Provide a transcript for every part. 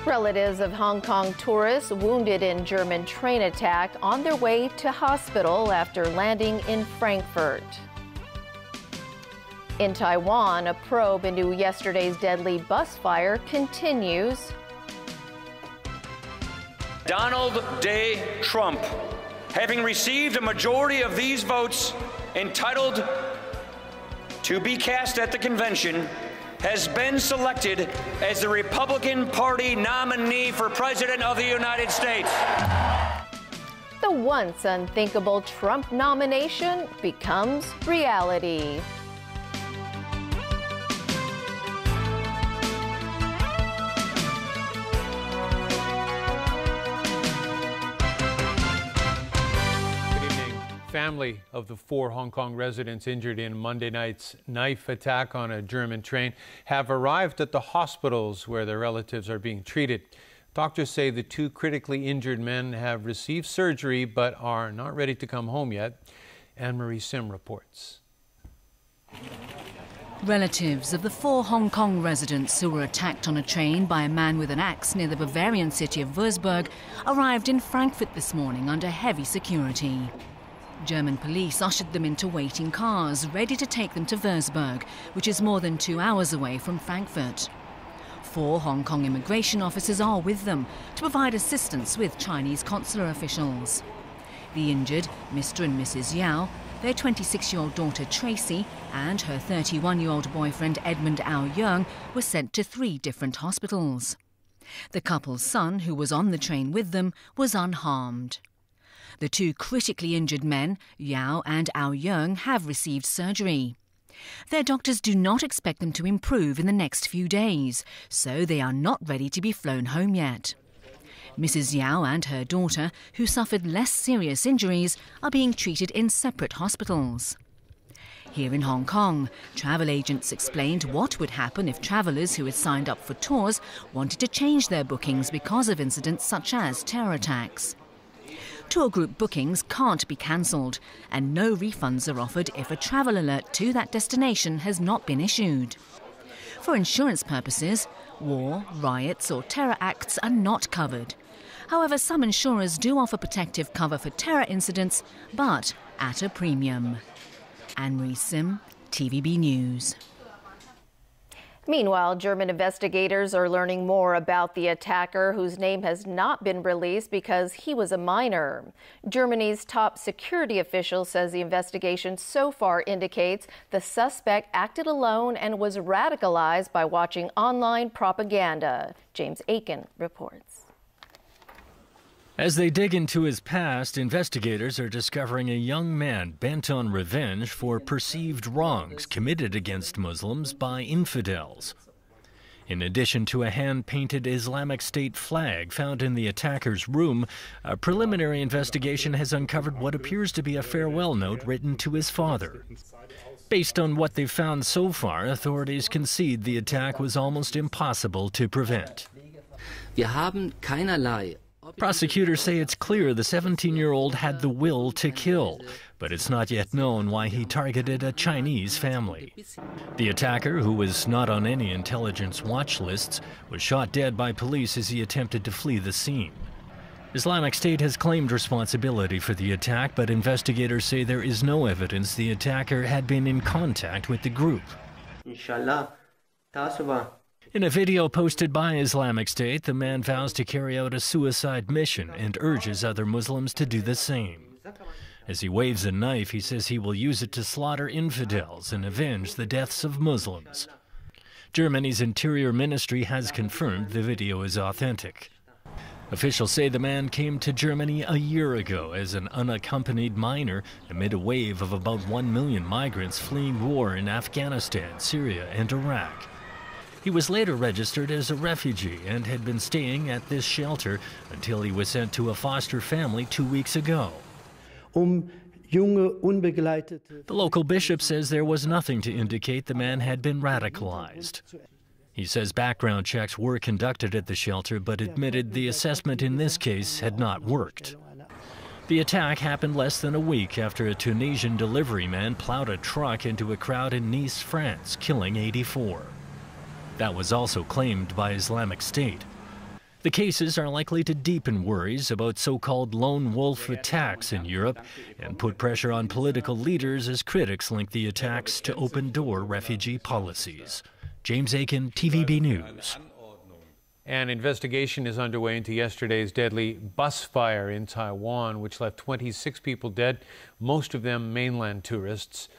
Relatives of Hong Kong tourists wounded in German train attack on their way to hospital after landing in Frankfurt. In Taiwan, a probe into yesterday's deadly bus fire continues. Donald J. Trump, having received a majority of these votes entitled to be cast at the convention, has been selected as the Republican Party nominee for President of the United States. The once unthinkable Trump nomination becomes reality. Family of the 4 Hong Kong residents injured in Monday night's knife attack on a German train have arrived at the hospitals where their relatives are being treated. Doctors say the 2 critically injured men have received surgery but are not ready to come home yet. Anne-Marie Sim reports. Relatives of the 4 Hong Kong residents who were attacked on a train by a man with an axe near the Bavarian city of Würzburg arrived in Frankfurt this morning under heavy security. German police ushered them into waiting cars, ready to take them to Würzburg, which is more than 2 hours away from Frankfurt. 4 Hong Kong immigration officers are with them to provide assistance with Chinese consular officials. The injured, Mr. and Mrs. Yao, their 26-year-old daughter Tracy, and her 31-year-old boyfriend Edmund Ao Yeung were sent to 3 different hospitals. The couple's son, who was on the train with them, was unharmed. The 2 critically injured men, Yao and Ao Yeung, have received surgery. Their doctors do not expect them to improve in the next few days, so they are not ready to be flown home yet. Mrs. Yao and her daughter, who suffered less serious injuries, are being treated in separate hospitals. Here in Hong Kong, travel agents explained what would happen if travellers who had signed up for tours wanted to change their bookings because of incidents such as terror attacks. Tour group bookings can't be cancelled, and no refunds are offered if a travel alert to that destination has not been issued. For insurance purposes, war, riots or terror acts are not covered. However, some insurers do offer protective cover for terror incidents, but at a premium. Anne-Marie Sim, TVB News. Meanwhile, German investigators are learning more about the attacker, whose name has not been released because he was a minor. Germany's top security official says the investigation so far indicates the suspect acted alone and was radicalized by watching online propaganda. James Aiken reports. As they dig into his past, investigators are discovering a young man bent on revenge for perceived wrongs committed against Muslims by infidels. In addition to a hand-painted Islamic State flag found in the attacker's room, a preliminary investigation has uncovered what appears to be a farewell note written to his father. Based on what they've found so far, authorities concede the attack was almost impossible to prevent. Wir haben keinerlei. Prosecutors say it's clear the 17-year-old had the will to kill, but it's not yet known why he targeted a Chinese family. The attacker, who was not on any intelligence watch lists, was shot dead by police as he attempted to flee the scene. Islamic State has claimed responsibility for the attack, but investigators say there is no evidence the attacker had been in contact with the group. Inshallah, In a video posted by Islamic State, the man vows to carry out a suicide mission and urges other Muslims to do the same. As he waves a knife, he says he will use it to slaughter infidels and avenge the deaths of Muslims. Germany's Interior Ministry has confirmed the video is authentic. Officials say the man came to Germany a year ago as an unaccompanied minor amid a wave of about 1 million migrants fleeing war in Afghanistan, Syria, and Iraq. He was later registered as a refugee and had been staying at this shelter until he was sent to a foster family 2 weeks ago. The local bishop says there was nothing to indicate the man had been radicalized. He says background checks were conducted at the shelter, but admitted the assessment in this case had not worked. The attack happened less than a week after a Tunisian delivery man plowed a truck into a crowd in Nice, France, killing 84. That was also claimed by Islamic State. The cases are likely to deepen worries about so-called lone wolf attacks in Europe and put pressure on political leaders as critics link the attacks to open-door refugee policies. James Aiken, TVB News. An investigation is underway into yesterday's deadly bus fire in Taiwan, which left 26 people dead, most of them mainland tourists.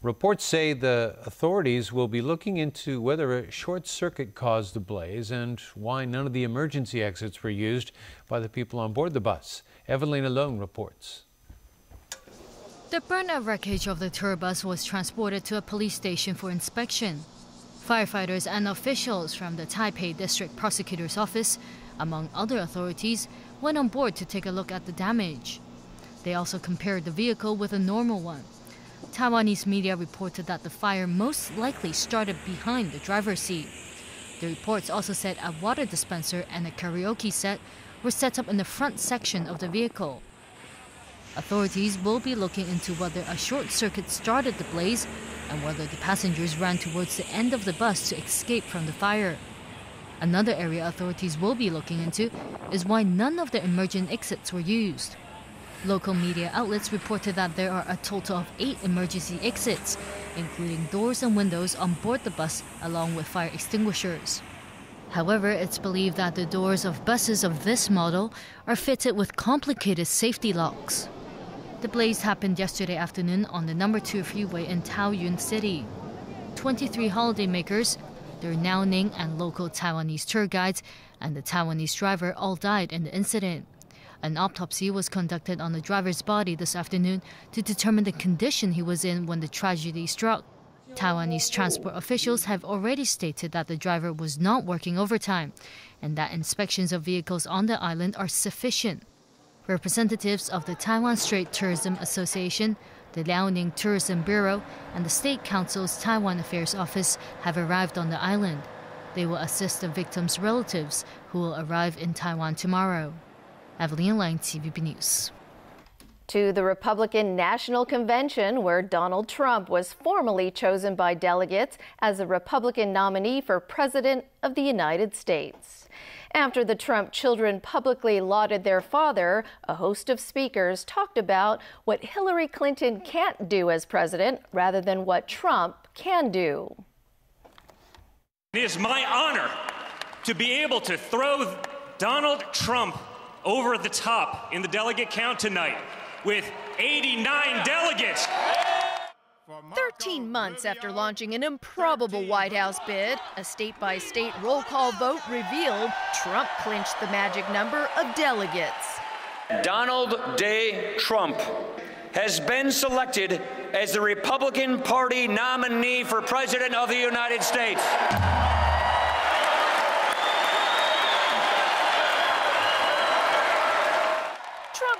Reports say the authorities will be looking into whether a short circuit caused the blaze and why none of the emergency exits were used by the people on board the bus. Evelina Long reports. The burnt-out wreckage of the tour bus was transported to a police station for inspection. Firefighters and officials from the Taipei District Prosecutor's Office, among other authorities, went on board to take a look at the damage. They also compared the vehicle with a normal one. Taiwanese media reported that the fire most likely started behind the driver's seat. The reports also said a water dispenser and a karaoke set were set up in the front section of the vehicle. Authorities will be looking into whether a short circuit started the blaze and whether the passengers ran towards the end of the bus to escape from the fire. Another area authorities will be looking into is why none of the emergent exits were used. Local media outlets reported that there are a total of 8 emergency exits, including doors and windows on board the bus, along with fire extinguishers. However, it's believed that the doors of buses of this model are fitted with complicated safety locks. The blaze happened yesterday afternoon on the No. 2 freeway in Taoyuan City. 23 holidaymakers, their Liaoning and local Taiwanese tour guides, and the Taiwanese driver all died in the incident. An autopsy was conducted on the driver's body this afternoon to determine the condition he was in when the tragedy struck. Taiwanese transport officials have already stated that the driver was not working overtime and that inspections of vehicles on the island are sufficient. Representatives of the Taiwan Strait Tourism Association, the Liaoning Tourism Bureau, and the State Council's Taiwan Affairs Office have arrived on the island. They will assist the victims' relatives, who will arrive in Taiwan tomorrow. Evelyn Lang, TVB News. To the Republican National Convention, where Donald Trump was formally chosen by delegates as a Republican nominee for President of the United States. After the Trump children publicly lauded their father, a host of speakers talked about what Hillary Clinton can't do as president rather than what Trump can do. It is my honor to be able to throw Donald Trump over the top in the delegate count tonight with 89 delegates. 13 months after launching an improbable White House bid, a state-by-state roll call vote revealed Trump clinched the magic number of delegates. Donald J. Trump has been selected as the Republican Party nominee for President of the United States.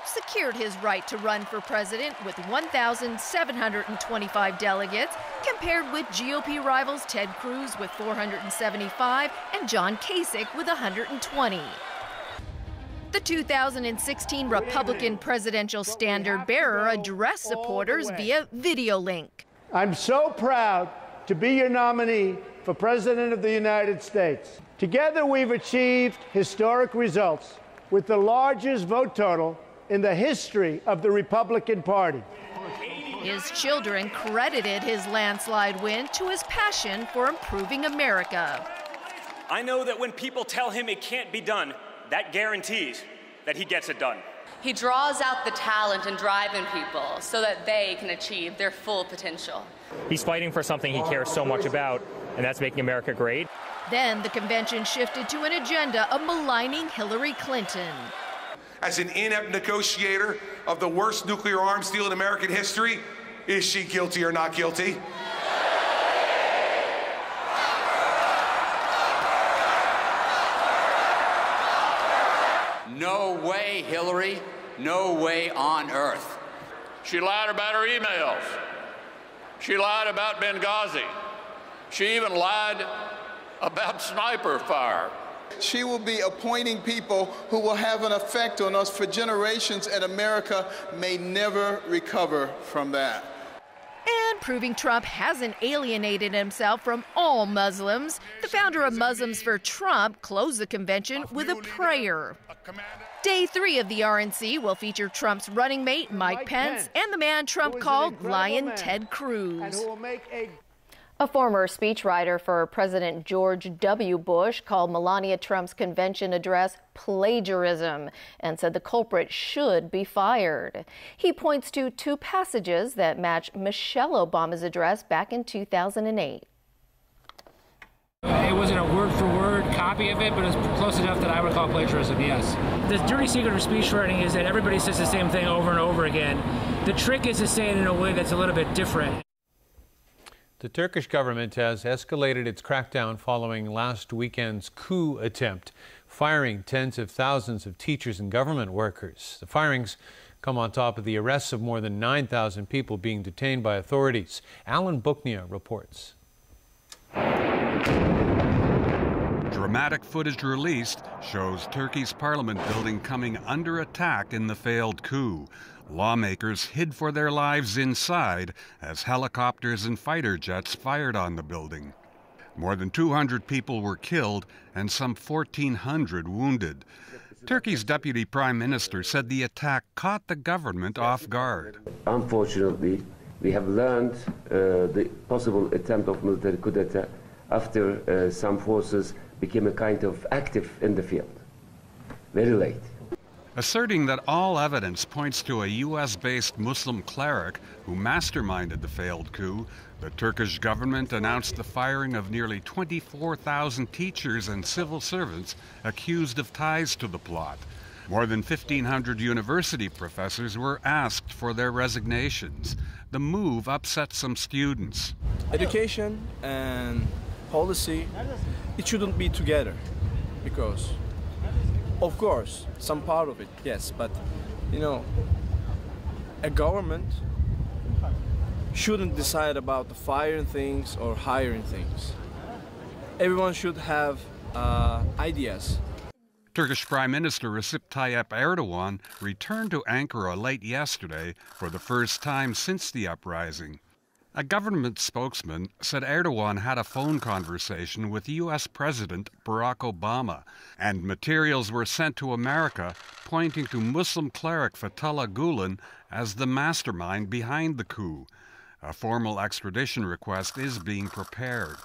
Secured his right to run for president with 1,725 delegates, compared with GOP rivals Ted Cruz with 475 and John Kasich with 120. The 2016 Republican presidential standard-bearer addressed supporters via video link. I'm so proud to be your nominee for President of the United States. Together, we've achieved historic results with the largest vote total in the history of the Republican Party. His children credited his landslide win to his passion for improving America. I know that when people tell him it can't be done, that guarantees that he gets it done. He draws out the talent and drive in people so that they can achieve their full potential. He's fighting for something he cares so much about, and that's making America great. Then the convention shifted to an agenda of maligning Hillary Clinton. As an inept negotiator of the worst nuclear arms deal in American history, is she guilty or not guilty? No way, Hillary. No way on earth. She lied about her emails. She lied about Benghazi. She even lied about sniper fire. She will be appointing people who will have an effect on us for generations, and America may never recover from that. And proving Trump hasn't alienated himself from all Muslims, the founder of Muslims for Trump closed the convention with a prayer. Day 3 of the RNC will feature Trump's running mate, Mike Pence, and the man Trump called Lion Ted Cruz. A former speechwriter for President George W. Bush called Melania Trump's convention address plagiarism and said the culprit should be fired. He points to 2 passages that match Michelle Obama's address back in 2008. It wasn't a word-for-word copy of it, but it was close enough that I would call plagiarism, yes. The dirty secret of speechwriting is that everybody says the same thing over and over again. The trick is to say it in a way that's a little bit different. The Turkish government has escalated its crackdown following last weekend's coup attempt, firing tens of thousands of teachers and government workers. The firings come on top of the arrests of more than 9,000 people being detained by authorities. Alan Buknia reports. Dramatic footage released shows Turkey's parliament building coming under attack in the failed coup. Lawmakers hid for their lives inside as helicopters and fighter jets fired on the building. More than 200 people were killed and some 1,400 wounded. Turkey's deputy prime minister said the attack caught the government off guard. Unfortunately, we have learned the possible attempt of military coup d'etat after some forces became a kind of active in the field. Very late. Asserting that all evidence points to a U.S.-based Muslim cleric who masterminded the failed coup, the Turkish government announced the firing of nearly 24,000 teachers and civil servants accused of ties to the plot. More than 1,500 university professors were asked for their resignations. The move upset some students. Education and policy, it shouldn't be together because of course, some part of it, yes, but, you know, a government shouldn't decide about the firing things or hiring things. Everyone should have ideas. Turkish Prime Minister Recep Tayyip Erdogan returned to Ankara late yesterday for the first time since the uprising. A government spokesman said Erdogan had a phone conversation with U.S. President Barack Obama, and materials were sent to America pointing to Muslim cleric Fethullah Gulen as the mastermind behind the coup. A formal extradition request is being prepared.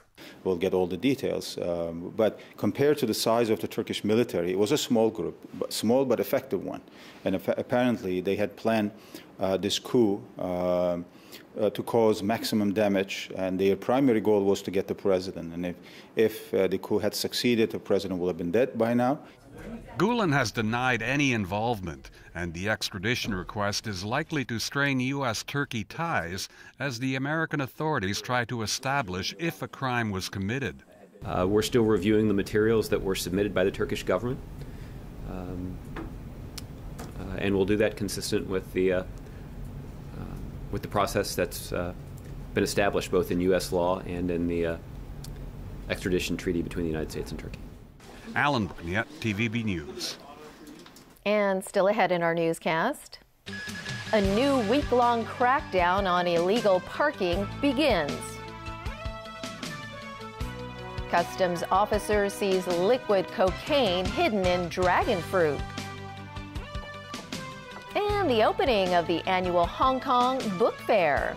We'll get all the details, but compared to the size of the Turkish military, it was a small group, small but effective one. And apparently they had planned this coup to cause maximum damage, and their primary goal was to get the president. And if the coup had succeeded, the president would have been dead by now. Gulen has denied any involvement, and the extradition request is likely to strain U.S.-Turkey ties as the American authorities try to establish if a crime was committed. We're still reviewing the materials that were submitted by the Turkish government, and we'll do that consistent with the process that's been established both in U.S. law and in the extradition treaty between the United States and Turkey. Alan Buknia, TVB News. And still ahead in our newscast, a new week-long crackdown on illegal parking begins. Customs officers seize liquid cocaine hidden in dragon fruit. And the opening of the annual Hong Kong Book Fair.